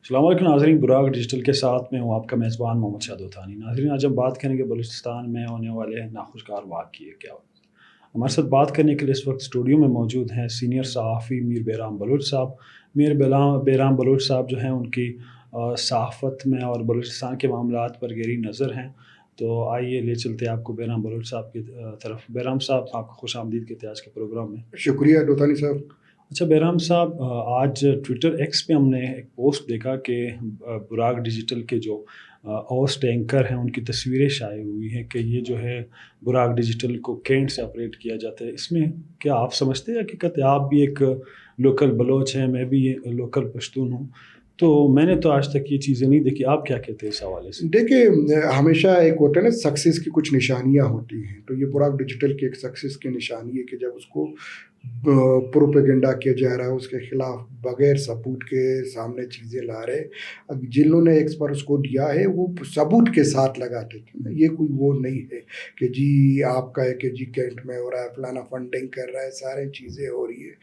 السلام علیکم ناظرین، براق ڈیجیٹل کے ساتھ میں ہوں آپ کا میزبان محمد شادو تھانی۔ ناظرین، آج ہم بات کریں گے بلوچستان میں ہونے والے ناخوشگوار واقعے کیا ہو۔ ہمارے ساتھ بات کرنے کے لیے اس وقت اسٹوڈیو میں موجود ہیں سینئر صحافی میر بیرام بلوچ صاحب۔ میر بیرام بلوچ صاحب جو ہیں ان کی صحافت میں اور بلوچستان کے معاملات پر گہری نظر ہیں، تو آئیے لے چلتے ہیں آپ کو بیرام بلوچ صاحب کی طرف۔ بیرام صاحب، آپ کو خوش آمدید کہتے ہیں آج کے پروگرام میں۔ شکریہ دوتانی صاحب۔ اچھا بیرام صاحب، آج ٹویٹر ایکس پہ ہم نے ایک پوسٹ دیکھا کہ براق ڈیجیٹل کے جو ہوسٹ اینکر ہیں ان کی تصویریں شائع ہوئی ہیں کہ یہ جو ہے براق ڈیجیٹل کو کینٹ سے آپریٹ کیا جاتا ہے۔ اس میں کیا آپ سمجھتے ہیں حقیقت ہے؟ آپ بھی ایک لوکل بلوچ ہیں، میں بھی لوکل پشتون ہوں، تو میں نے تو آج تک یہ چیزیں نہیں دیکھی، آپ کیا کہتے ہیں اس حوالے سے؟ دیکھیں، ہمیشہ ایک ہوتا ہے نا سکسیس کی کچھ نشانیاں ہوتی ہیں، تو یہ براق ڈیجیٹل کی ایک سکسیس کی نشانی ہے کہ جب اس کو پروپیگنڈا کیا جا رہا ہے، اس کے خلاف بغیر ثبوت کے سامنے چیزیں لا رہے، جنہوں نے ایکس پر اس کو دیا ہے وہ ثبوت کے ساتھ لگاتے تھے۔ یہ کوئی وہ نہیں ہے کہ جی آپ کا ہے کہ جی کینٹ میں ہو رہا ہے، فلانا فنڈنگ کر رہا ہے، سارے چیزیں ہو رہی ہے۔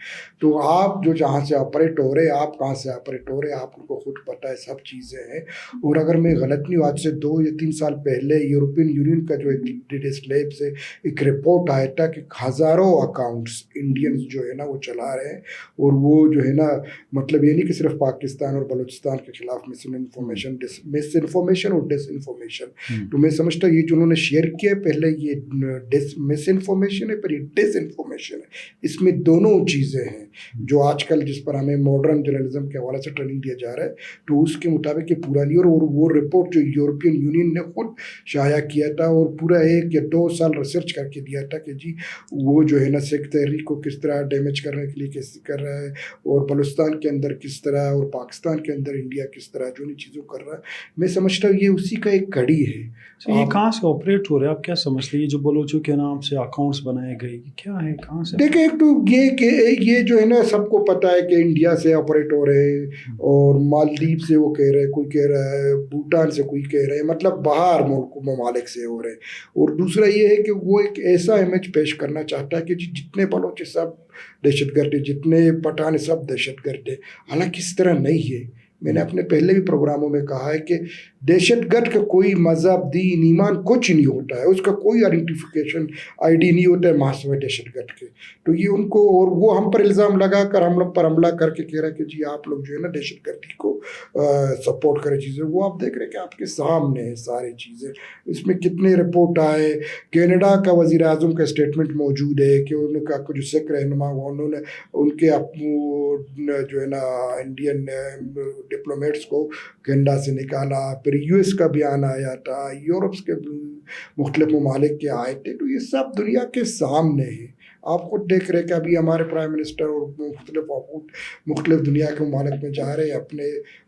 تو آپ جو جہاں سے آپریٹ ہو رہے، آپ کہاں سے آپریٹ ہو رہے، آپ کو خود پتہ ہے، سب چیزیں ہیں۔ اور اگر میں غلط نہیں ہوں، آج سے 2 یا 3 سال پہلے یورپین یونین کا جو ایک سلیب سے ایک رپورٹ آیا تھا کہ ہزاروں اکاؤنٹس انڈین جو ہے نا وہ چلا رہے ہیں، اور وہ جو ہے نا مطلب یہ نہیں کہ صرف پاکستان اور بلوچستان کے خلاف مس انفارمیشن اور ڈس انفارمیشن۔ تو میں سمجھتا ہوں یہ جو انہوں نے شیئر کیا پہلے یہ مس انفارمیشن ہے، پھر یہ ڈس انفارمیشن ہے۔ اس میں دونوں چیزیں ہیں جو آج کل جس پر ہمیں ماڈرن جرنلزم کے حوالے سے ٹریننگ دیا جا رہا ہے، تو اس کے مطابق یہ پورا نہیں۔ اور وہ رپورٹ جو یورپین یونین نے خود شائع کیا تھا اور پورا 1 یا 2 سال ریسرچ کر کے دیا تھا کہ جی وہ جو ہے نا سکھ تحریک کو کس طرح ڈیمیج کرنے کے لیے کیسے کر رہا ہے، اور بلوچستان کے اندر کس طرح، اور پاکستان کے اندر انڈیا کس طرح جو نہیں چیزوں کر رہا ہے۔ میں سمجھتا ہوں یہ اسی کا ایک کڑی ہے۔ یہ کہاں سے آپریٹ ہو رہا ہے؟ آپ کیا سمجھتے ہیں یہ جو بلوچوں کے نام سے اکاؤنٹس بنائے گئے، کیا ہے، کہاں سے؟ دیکھیں، ایک تو یہ کہ یہ جو ہے نا سب کو پتہ ہے کہ انڈیا سے آپریٹ ہو رہے ہیں، اور مالدیپ سے وہ کہہ رہے، کوئی کہہ رہا ہے بھوٹان سے، کوئی کہہ رہے ہیں، مطلب باہر ممالک سے ہو رہے ہیں۔ اور دوسرا یہ ہے کہ وہ ایک ایسا امیج پیش کرنا چاہتا ہے کہ جتنے بلوچ سب دہشت گرد، جتنے پٹھان سب دہشت گرد ہے، حالانکہ اس طرح نہیں ہے۔ میں نے اپنے پہلے بھی پروگراموں میں کہا ہے کہ دہشت گرد کا کوئی مذہب، دین، ایمان کچھ نہیں ہوتا ہے، اس کا کوئی آئیڈینٹیفیکیشن آئی ڈی نہیں ہوتا ہے محاسبہ دہشت گرد کے۔ تو یہ ان کو، اور وہ ہم پر الزام لگا کر، ہم لوگ پر حملہ کر کے کہہ رہا ہے کہ جی آپ لوگ جو ہے نا دہشت گردی کو سپورٹ کرے چیزیں۔ وہ آپ دیکھ رہے کہ آپ کے سامنے ہے ساری چیزیں، اس میں کتنے رپورٹ آئے۔ کینیڈا کا وزیر اعظم کا اسٹیٹمنٹ موجود ہے کہ انہوں کا جو سکھ رہنما ہوا، انہوں نے ان کے جو ہے نا انڈین ڈپلومیٹس کو کینیڈا سے نکالا۔ پھر یو ایس کا بیان آیا تھا، یورپ کے مختلف ممالک کے آئے تھے۔ تو یہ سب دنیا کے سامنے ہے، آپ خود دیکھ رہے کہ ابھی ہمارے پرائم منسٹر اور مختلف دنیا کے ممالک میں جا رہے ہیں، اپنے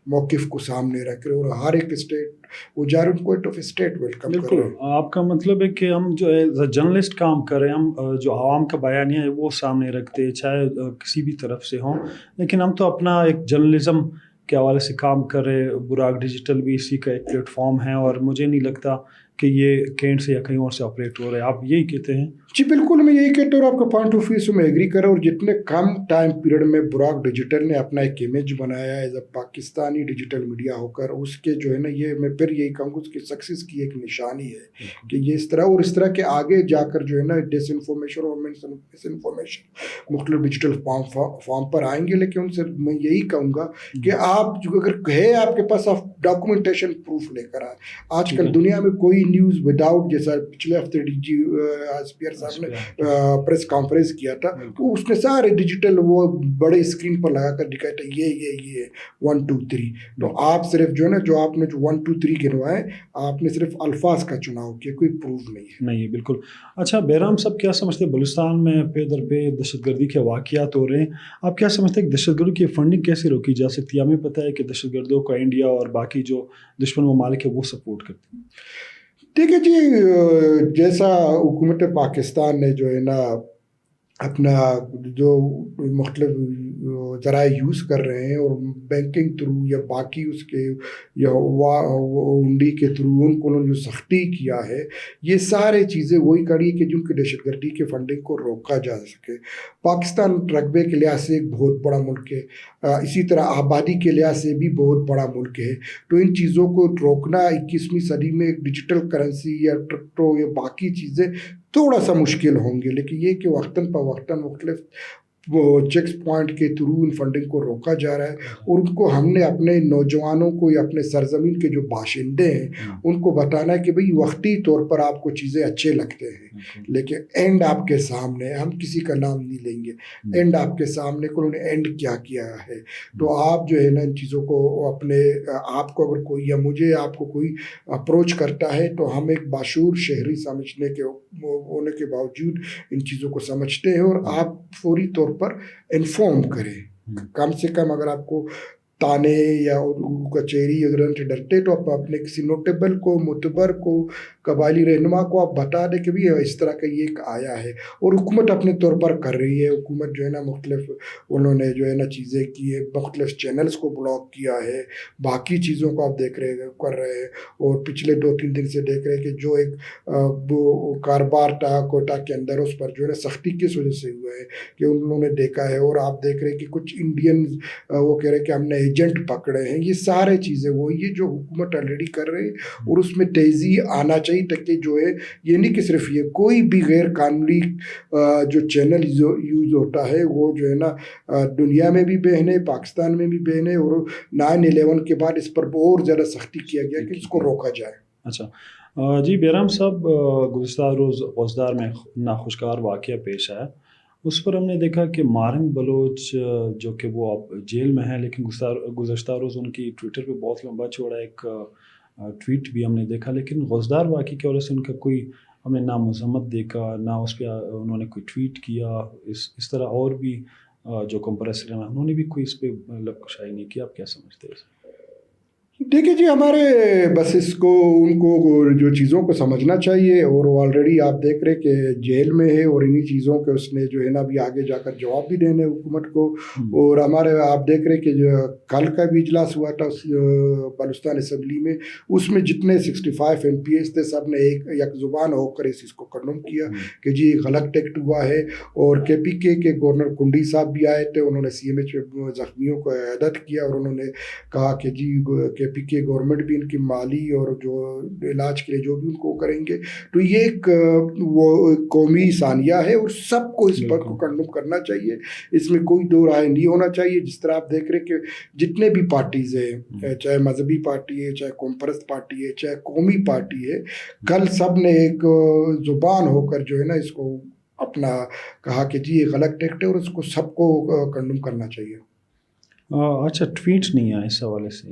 موقف کو سامنے رکھ رہے، اور ہر ایک اسٹیٹ وہ جا رہے ہیں، ان کو ایٹ آف اسٹیٹ ویلکم کر رہے ہیں۔ بالکل، آپ کا مطلب ہے کہ ہم جو ہے جرنلسٹ کام کر رہے ہیں، ہم جو عوام کا بیانیہ ہے وہ سامنے رکھتے ہیں، چاہے کسی بھی طرف سے ہوں، لیکن ہم تو اپنا ایک جرنلزم کے حوالے سے کام کر رہے ہیں۔ براق ڈیجیٹل بھی اسی کا ایک پلیٹ فارم ہے، اور مجھے نہیں لگتا کہ یہ کینٹ سے یا کہیں اور سے آپریٹ ہو رہا ہے۔ آپ یہی کہتے ہیں؟ جی بالکل، میں یہی کہتا ہوں، اور آپ کا پوائنٹ آف ویو سے میں ایگری کر رہا ہوں۔ اور جتنے کم ٹائم پیریڈ میں براق ڈیجیٹل نے اپنا ایک امیج بنایا ہے as a Pakistani digital media ہو کر، اس کے جو ہے نا یہ میں پھر یہی کہوں گا اس کی سکسیس کی ایک نشانی ہے کہ یہ اس طرح، اور اس طرح کے آگے جا کر جو ہے نا ڈس انفارمیشن اور مس انفارمیشن مختلف ڈیجیٹل فارم پر آئیں گے۔ لیکن ان سے میں یہی کہوں گا کہ آپ جو اگر ہے آپ کے پاس، آپ ڈاکومنٹیشن پروف لے کر آئے۔ آج کل دنیا میں کوئی نیوز وداؤٹ، جیسا پچھلے ہفتے ڈی جی اسپیئر صاحب نے پریس کانفرنس کیا تھا، تو اس نے سارے ڈیجیٹل وہ بڑے اسکرین پر لگا کر دکھایا تھا یہ 1 2 3۔ تو آپ صرف جو ہے نا جو آپ نے جو 1 2 3 گنوائے، آپ نے صرف الفاظ کا چناؤ کیا، کوئی پروف نہیں ہے۔ نہیں، بالکل۔ اچھا بیرام صاحب، کیا سمجھتے ہیں بلوچستان میں پے در پے دہشت گردی کے واقعات ہو رہے ہیں، آپ کیا سمجھتے ہیں کہ دہشت گردوں کی فنڈنگ کیسے روکی جا سکتی ہے؟ ہمیں پتہ ہے کہ دہشت گردوں کو انڈیا اور باقی جو دشمن ممالک ہے وہ سپورٹ کرتے ہیں۔ ٹھیک ہے جی، جیسا حکومت پاکستان نے جو ہے نا اپنا جو مختلف ذرائع یوز کر رہے ہیں اور بینکنگ تھرو یا باقی اس کے یا ہنڈی کے تھرو ان کو انہوں نے جو سختی کیا ہے، یہ سارے چیزیں وہی کری کہ جن کی دہشت گردی کے فنڈنگ کو روکا جا سکے۔ پاکستان رقبے کے لحاظ سے ایک بہت بڑا ملک ہے، اسی طرح آبادی کے لحاظ سے بھی بہت بڑا ملک ہے، تو ان چیزوں کو روکنا 21ویں صدی میں ایک ڈیجیٹل کرنسی یا کرپٹو یا باقی چیزیں تھوڑا سا مشکل ہوں گے، لیکن یہ کہ وقتاً فوقتاً مختلف وہ چیکس پوائنٹ کے تھرو ان فنڈنگ کو روکا جا رہا ہے، اور ان کو ہم نے اپنے نوجوانوں کو یا اپنے سرزمین کے جو باشندے ہیں ان کو بتانا ہے کہ بھئی وقتی طور پر آپ کو چیزیں اچھے لگتے ہیں، لیکن اینڈ آپ کے سامنے، ہم کسی کا نام نہیں لیں گے، اینڈ آپ کے سامنے کہ انہوں نے اینڈ کیا کیا ہے۔ تو آپ جو ہے نا ان چیزوں کو اپنے آپ کو اگر کوئی یا مجھے آپ کو کوئی اپروچ کرتا ہے تو ہم ایک باشعور شہری سمجھنے کے ہونے کے باوجود ان چیزوں کو سمجھتے ہیں، اور آپ فوری طور پر انفارم کریں۔ کم سے کم اگر آپ کو تانے یا کچہری اگر سے ڈرتے تو آپ اپنے کسی نوٹیبل کو، معتبر کو، قبائلی رہنما کو آپ بتا دیں کہ بھی اس طرح کا یہ ایک آیا ہے، اور حکومت اپنے طور پر کر رہی ہے۔ حکومت جو ہے نا مختلف انہوں نے جو ہے نا چیزیں کی ہے، مختلف چینلز کو بلاک کیا ہے، باقی چیزوں کو آپ دیکھ رہے کر رہے ہیں، اور پچھلے 2-3 دن سے دیکھ رہے ہیں کہ جو ایک کاروبار تھا کوٹا کے اندر اس پر جو ہے نا سختی کس وجہ سے ہوا ہے کہ انہوں نے دیکھا ہے، اور آپ دیکھ رہے ہیں کہ کچھ انڈین وہ کہہ رہے ہیں کہ ہم نے ایجنٹ پکڑے ہیں۔ یہ سارے چیزیں وہ یہ جو حکومت آلریڈی کر رہی ہے، اور اس میں تیزی آنا چاہیے تاکہ جو ہے یہ نہیں کہ صرف یہ کوئی بھی غیر قانونی جو چینل یوز ہوتا ہے وہ جو ہے نا دنیا میں بھی بین ہے، پاکستان میں بھی بین ہے، اور 9/11 کے بعد اس پر اور زیادہ سختی کیا گیا کہ اس کو روکا جائے۔ اچھا جی بیرام صاحب، گزشتہ روز اوزدار میں ناخوشگوار واقعہ پیش آیا، اس پر ہم نے دیکھا کہ مارنگ بلوچ جو کہ وہ اب جیل میں ہیں، لیکن گزشتہ روز ان کی ٹویٹر پہ بہت لمبا چوڑا ایک ٹویٹ بھی ہم نے دیکھا، لیکن اوزدار واقعے کی وجہ سے ان کا کوئی ہم نے نہ مذمت دیکھا، نہ اس پہ انہوں نے کوئی ٹویٹ کیا، اس طرح اور بھی جو کمپریسر ہیں انہوں نے بھی کوئی اس پہ کشائی نہیں کیا۔ آپ کیا سمجھتے ہیں؟ دیکھیے جی، ہمارے بس اس کو ان کو جو چیزوں کو سمجھنا چاہیے، اور وہ آلریڈی آپ دیکھ رہے کہ جیل میں ہے، اور انہی چیزوں کے اس نے جو ہے نا بھی آگے جا کر جواب بھی دینے حکومت کو۔ اور ہمارے آپ دیکھ رہے کہ جو کل کا بھی اجلاس ہوا تھا بلوچستان اسمبلی میں، اس میں جتنے 65 MPs تھے سب نے یک زبان ہو کر اس چیز کو کنڈم کیا کہ جی غلط ٹیکٹ ہوا ہے۔ اور KPK کے گورنر کنڈی صاحب بھی آئے تھے، انہوں نے CMH زخمیوں کو عیادت کیا، اور انہوں نے کہا کہ جی KPK گورنمنٹ بھی ان کی مالی اور جو علاج کے لیے جو بھی ان کو کریں گے، تو یہ ایک وہ قومی ثانیہ ہے، اور سب کو اس پر کو کنڈم کرنا چاہیے، اس میں کوئی دو رائے نہیں ہونا چاہیے۔ جس طرح آپ دیکھ رہے کہ جتنے بھی پارٹیز ہیں، چاہے مذہبی پارٹی ہے، چاہے قوم پرست پارٹی ہے، چاہے قومی پارٹی ہے، کل سب نے ایک زبان ہو کر جو ہے نا اس کو اپنا کہا کہ جی یہ غلط ٹیکٹ ہے، اور اس کو سب کو کنڈم کرنا چاہیے۔ اچھا، ٹویٹ نہیں آیا اس حوالے سے؟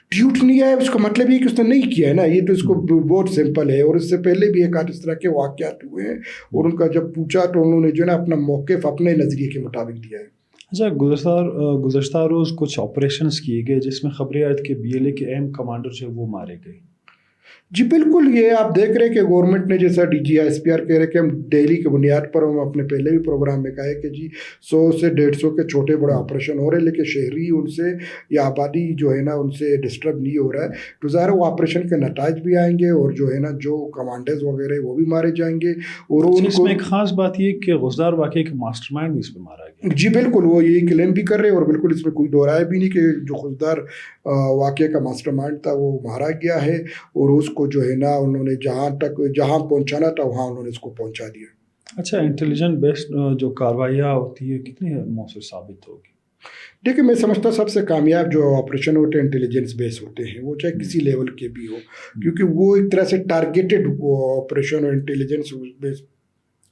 ٹویٹ نہیں آیا، اس کا مطلب یہ کہ اس نے نہیں کیا ہے نا، یہ تو اس کو بہت سمپل ہے۔ اور اس سے پہلے بھی ایک آدھ اس طرح کے واقعات ہوئے ہیں، اور ان کا جب پوچھا تو انہوں نے جو ہے نا اپنا موقف اپنے نظریے کے مطابق دیا ہے۔ اچھا، گزشتہ روز کچھ آپریشنز کیے گئے جس میں خبریں آئی کہ BLA کے اہم کمانڈر جو ہے وہ مارے گئے۔ جی بالکل، یہ آپ دیکھ رہے کہ گورنمنٹ نے جیسا DG SPR کہہ رہے کہ ہم ڈیلی کے بنیاد پر ہم اپنے پہلے بھی پروگرام میں کہا ہے کہ جی 100 سے 150 کے چھوٹے بڑے آپریشن ہو رہے ہیں، لیکن شہری ان سے یا آبادی جو ہے نا ان سے ڈسٹرب نہیں ہو رہا ہے، تو ظاہر وہ آپریشن کے نتائج بھی آئیں گے، اور جو ہے نا جو کمانڈرز وغیرہ وہ بھی مارے جائیں گے۔ اور اس میں ایک خاص بات یہ کہ غزدار واقعے کے ماسٹر مائنڈ بھی اس پہ مارا گیا۔ جی بالکل، وہ یہی کلیم بھی کر رہے ہیں، اور بالکل اس میں کوئی دو رائے بھی نہیں کہ جو غزدار واقعے کا ماسٹر مائنڈ تھا وہ مارا گیا ہے، اور اس کو جو ہے نا انہوں نے جہاں پہنچانا تھا وہاں انہوں نے اس کو پہنچا دیا۔ اچھا، انٹیلیجنٹ بیسڈ جو کاروائیاں ہوتی ہے کتنی مؤثر ثابت ہوگی؟ دیکھیں میں سمجھتا سب سے کامیاب جو آپریشن ہوتے ہیں انٹیلیجنس بیس ہوتے ہیں، وہ چاہے کسی لیول کے بھی ہو، کیونکہ وہ ایک طرح سے ٹارگیٹڈ آپریشن اور انٹیلیجنس بیس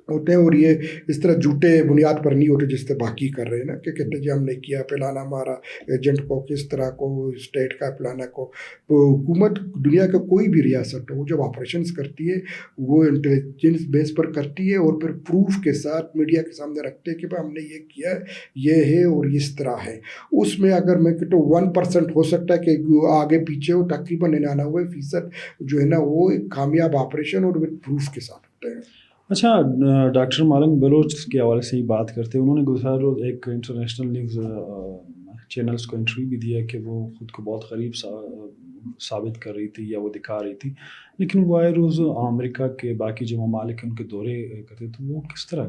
ہوتے ہیں، اور یہ اس طرح جھوٹے بنیاد پر نہیں ہوتے جس سے باقی کر رہے ہیں نا کہ کہتے جی ہم نے کیا پلانا ہمارا ایجنٹ کو کس طرح کو اسٹیٹ کا پلانا کو۔ تو حکومت دنیا کا کوئی بھی ریاست ہو جب آپریشنز کرتی ہے وہ انٹیلیجنس بیس پر کرتی ہے، اور پھر پروف کے ساتھ میڈیا کے سامنے رکھتے ہیں کہ ہم نے یہ کیا ہے، یہ ہے اور اس طرح ہے۔ اس میں اگر میں کہتا ہوں 1% ہو سکتا ہے کہ آگے پیچھے ہو، تقریباً 99% جو ہے نا وہ ایک کامیاب آپریشن اور پروف کے ساتھ ہوتے ہیں۔ اچھا ڈاکٹر مالنگ بلوچ کے حوالے سے ہی بات کرتے ہیں. انہوں نے گزشتہ روز ایک انٹرنیشنل نیوز چینلز کو انٹرویو بھی دیا کہ وہ خود کو بہت غریب ثابت کر رہی تھی یا وہ دکھا رہی تھی, لیکن وہ آئے روز امریکہ کے باقی جو ممالک ہیں ان کے دورے کرتے, تو وہ کس طرح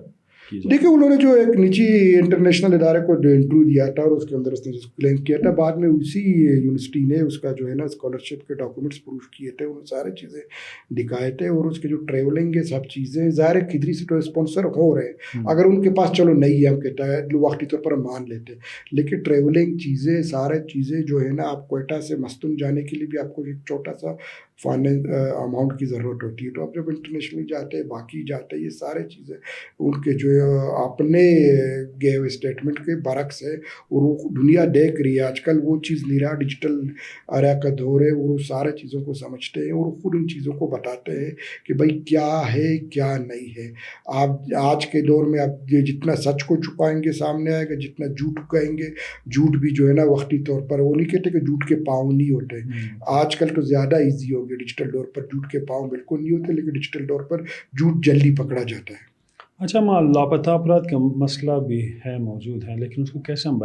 کی جائے؟ دیکھیں انہوں نے جو ایک نجی انٹرنیشنل ادارے کو انٹرویو دیا تھا اور اس کے اندر اس نے کلیم کیا تھا, بعد میں اسی یونیورسٹی نے اس کا جو ہے نا اسکالرشپ کے ڈاکومنٹس پروف کیے تھے, انہوں نے سارے چیزیں دکھائے تھے, اور اس کے جو ٹریولنگ ہے سب چیزیں ظاہر کدھری سے تو اسپانسر ہو رہے ہیں. اگر ان کے پاس چلو نہیں ہے, ہم کہتا ہے وقتی طور پر ہم مان لیتے, لیکن ٹریولنگ چیزیں سارے چیزیں جو ہے نا, آپ کوئٹہ سے مستون جانے کے لیے بھی آپ کو ایک چھوٹا سا فائنینس اماؤنٹ کی ضرورت ہوتی ہے. تو آپ جب انٹرنیشنلی جاتے ہیں, باقی جاتے ہیں, یہ سارے چیزیں ان کے جو اپنے گئے ہوئے اسٹیٹمنٹ کے برعکس ہے, اور وہ دنیا دیکھ رہی ہے. آج کل وہ چیز نہیں رہا, ڈیجیٹل ایرا کا دور ہے, اور وہ سارے چیزوں کو سمجھتے ہیں اور خود ان چیزوں کو بتاتے ہیں کہ بھائی کیا ہے کیا نہیں ہے. آپ آج کے دور میں آپ جتنا سچ کو چھپائیں گے سامنے آئے گا, جتنا جھوٹ کہیں گے, جھوٹ بھی جو ہے نا وقتی طور پر, وہ نہیں کہتے کہ جھوٹ کے پاؤں نہیں ہوتے. آج کل تو زیادہ ایزی ہو گیا, ڈیجیٹل دور پر جھوٹ کے پاؤں بالکل نہیں ہوتے, لیکن ڈیجیٹل دور پر جھوٹ جلدی پکڑا جاتا ہے. اچھا لاپتہ افراد کا مسئلہ بھی ہے, موجود ہے, لیکن اس کو کیسے ہم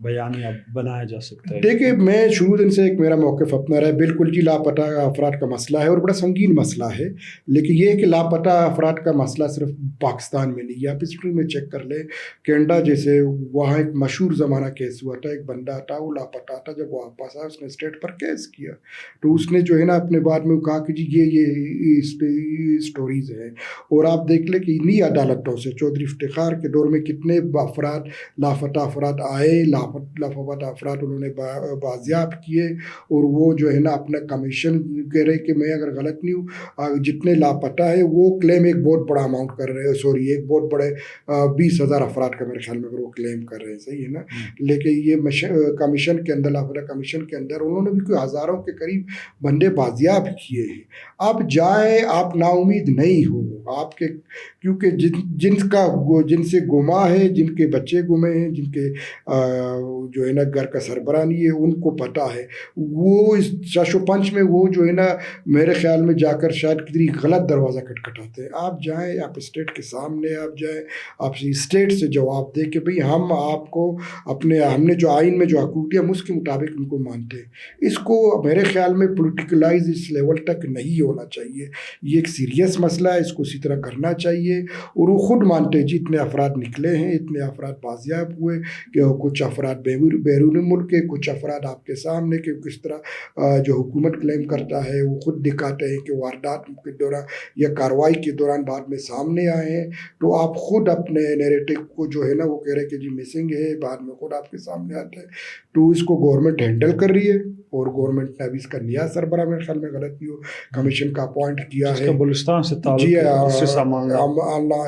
بیانیہ بنایا جا سکتا ہے؟ دیکھیں میں شروع دن سے ایک میرا موقف اپنا رہا ہے, بالکل جی لاپتہ افراد کا مسئلہ ہے اور بڑا سنگین مسئلہ ہے, لیکن یہ کہ لاپتہ افراد کا مسئلہ صرف پاکستان میں نہیں ہے. آپ ہسٹری میں چیک کر لیں, کینیڈا جیسے وہاں ایک مشہور زمانہ کیس ہوا تھا, ایک بندہ تھا وہ لاپتہ تھا, جب وہ واپس آیا اس نے اسٹیٹ پر کیس کیا, تو اس نے جو ہے نا اپنے بعد میں کہا کہ جی یہ اس پہ اسٹوریز ہیں, اور آپ دیکھ لیں کہ انہیں عدالتوں سے چودھری افتخار کے دور میں کتنے افراد لاپتہ افراد آئے, لاپتہ افراد انہوں نے بازیاب کیے, اور وہ جو ہے نا اپنا کمیشن کہہ رہے کہ میں اگر غلط نہیں ہوں, جتنے لاپتہ ہے وہ کلیم ایک بہت بڑا اماؤنٹ کر رہے ہیں, سوری ایک بہت بڑے 20,000 افراد کا میرے خیال میں وہ کلیم کر رہے ہیں, صحیح ہے نا. لیکن یہ کمیشن کے اندر, لاپتہ کمیشن کے اندر انہوں نے بھی کوئی ہزاروں کے قریب بندے بازیاب کیے ہیں. آپ جائیں, آپ نا امید نہیں ہو آپ کے, کیونکہ جن سے گما ہے, جن کے بچے گمے ہیں, جن کے جو ہے نا گھر کا سربراہ نہیں ہے, ان کو پتہ ہے. وہ اس شش و پنچ میں وہ جو ہے نا میرے خیال میں جا کر شاید کتنی غلط دروازہ کھٹکھٹاتے ہیں. آپ جائیں, آپ اسٹیٹ کے سامنے آپ جائیں, آپ اسٹیٹ سے جواب دیں کہ بھئی ہم آپ کو ہم نے جو آئین میں جو حقوق دیا ہم اس کے مطابق ان کو مانتے ہیں. اس کو میرے خیال میں پولیٹیکلائز اس لیول تک نہیں ہونا چاہیے. یہ ایک سیریس مسئلہ ہے, اس کو اسی طرح کرنا چاہیے, اور وہ خود مانتے جی اتنے افراد نکلے ہیں, اتنے افراد بازیاب ہوئے, کہ کچھ افراد بیرون ملک کے, کچھ افراد آپ کے سامنے, کہ کس طرح جو حکومت کلیم کرتا ہے وہ خود دکھاتے ہیں کہ واردات کے دوران یا کارروائی کے دوران بعد میں سامنے آئے ہیں. تو آپ خود اپنے نیریٹو کو جو ہے نا وہ کہہ رہے کہ جی مسنگ ہے, بعد میں خود آپ کے سامنے آتے ہیں. تو اس کو گورنمنٹ ہینڈل کر رہی ہے, اور گورنمنٹ نے ابھی اس کا نیا سربراہ میرے خیال میں غلط نہیں ہو کمیشن کا اپوائنٹ کیا ہے, بلوچستان سے تعلق جی ہے.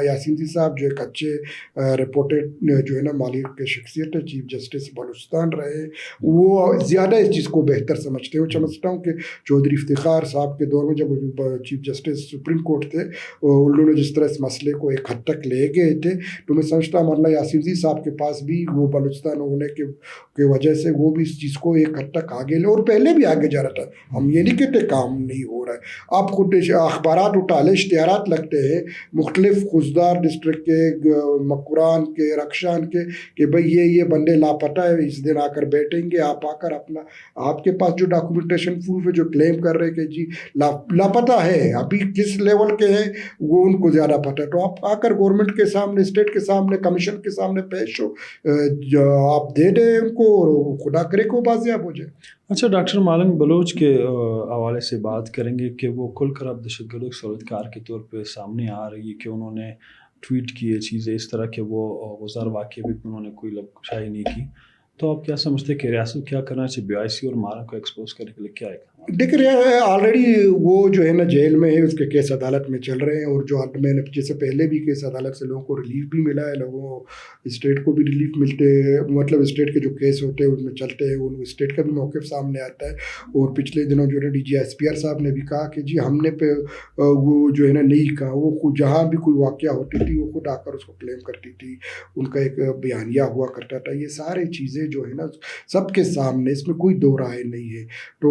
یاسین جی صاحب جو ایک اچھے رپورٹڈ جو ہے نا مالی کے شخصیت ہے, چیف جسٹس بلوچستان رہے, وہ زیادہ اس چیز کو بہتر سمجھتے ہیں. وہ سمجھتا ہوں کہ چودھری افتخار صاحب کے دور میں جب وہ چیف جسٹس سپریم کورٹ تھے, انہوں نے جس طرح اس مسئلے کو ایک حد تک لے گئے تھے, تو میں سمجھتا ہوں مولانا یاسین جی صاحب کے پاس بھی وہ بلوچستان ہونے کی وجہ سے وہ بھی اس چیز کو ایک حد تک آگے لے, اور پہلے بھی آگے جا رہا تھا. ہم یہ نہیں کہتے کام نہیں ہو رہا ہے, آپ خود اخبارات اٹھا لیں, اشتہارات لگتے ہیں مختلف خوزدار ڈسٹرکٹ کے, مکران کے, رکشان کے, کہ بھئی یہ بندے لاپتہ ہے, اس دن آ کر بیٹھیں گے. آپ آ کر اپنا آپ کے پاس جو ڈاکومنٹیشن پروف ہے, جو کلیم کر رہے کہ جی لاپتہ ہے, ابھی کس لیول کے ہیں وہ ان کو زیادہ پتہ ہے. تو آپ آ کر گورنمنٹ کے سامنے, اسٹیٹ کے سامنے, کمیشن کے سامنے پیش ہو, آپ دے دیں ان کو, اور خدا کرے کو بازیاب ہو جائے. اچھا ڈاکٹر مالنگ بلوچ کے حوالے سے بات کریں گے کہ وہ کل کرب دہشت گردوں کے سرگرار کے طور پہ سامنے آ رہی ہے, کہ انہوں نے ٹویٹ کیے چیزیں اس طرح کہ وہ غزار واقعے بھی انہوں نے کوئی شائع نہیں کی. تو آپ کیا سمجھتے ہیں کہ ریاست کیا کرنا چاہیے BIC اور مارا کو ایکسپوز کرنے کے لیے, کیا ہے؟ دیکھ رہے ہیں آلریڈی وہ جو ہے نا جیل میں ہے, اس کے کیس عدالت میں چل رہے ہیں, اور جو میں نے جیسے پہلے بھی کیس عدالت سے لوگوں کو ریلیف بھی ملا ہے, لوگوں کو اسٹیٹ کو بھی ریلیف ملتے ہیں, مطلب اسٹیٹ کے جو کیس ہوتے ہیں ان میں چلتے ہیں, ان اسٹیٹ کا بھی موقف سامنے آتا ہے. اور پچھلے دنوں جو ہے نا DG SPR صاحب نے بھی کہا کہ جی ہم نے وہ جو ہے نا نہیں کہا, وہ جہاں بھی کوئی واقعہ ہوتی تھی وہ خود آ کر اس کو کلیم کرتی تھی, ان کا ایک بیانیہ ہوا کرتا تھا. یہ سارے چیزیں جو ہے نا سب کے سامنے, اس میں کوئی دو رائے نہیں ہے. تو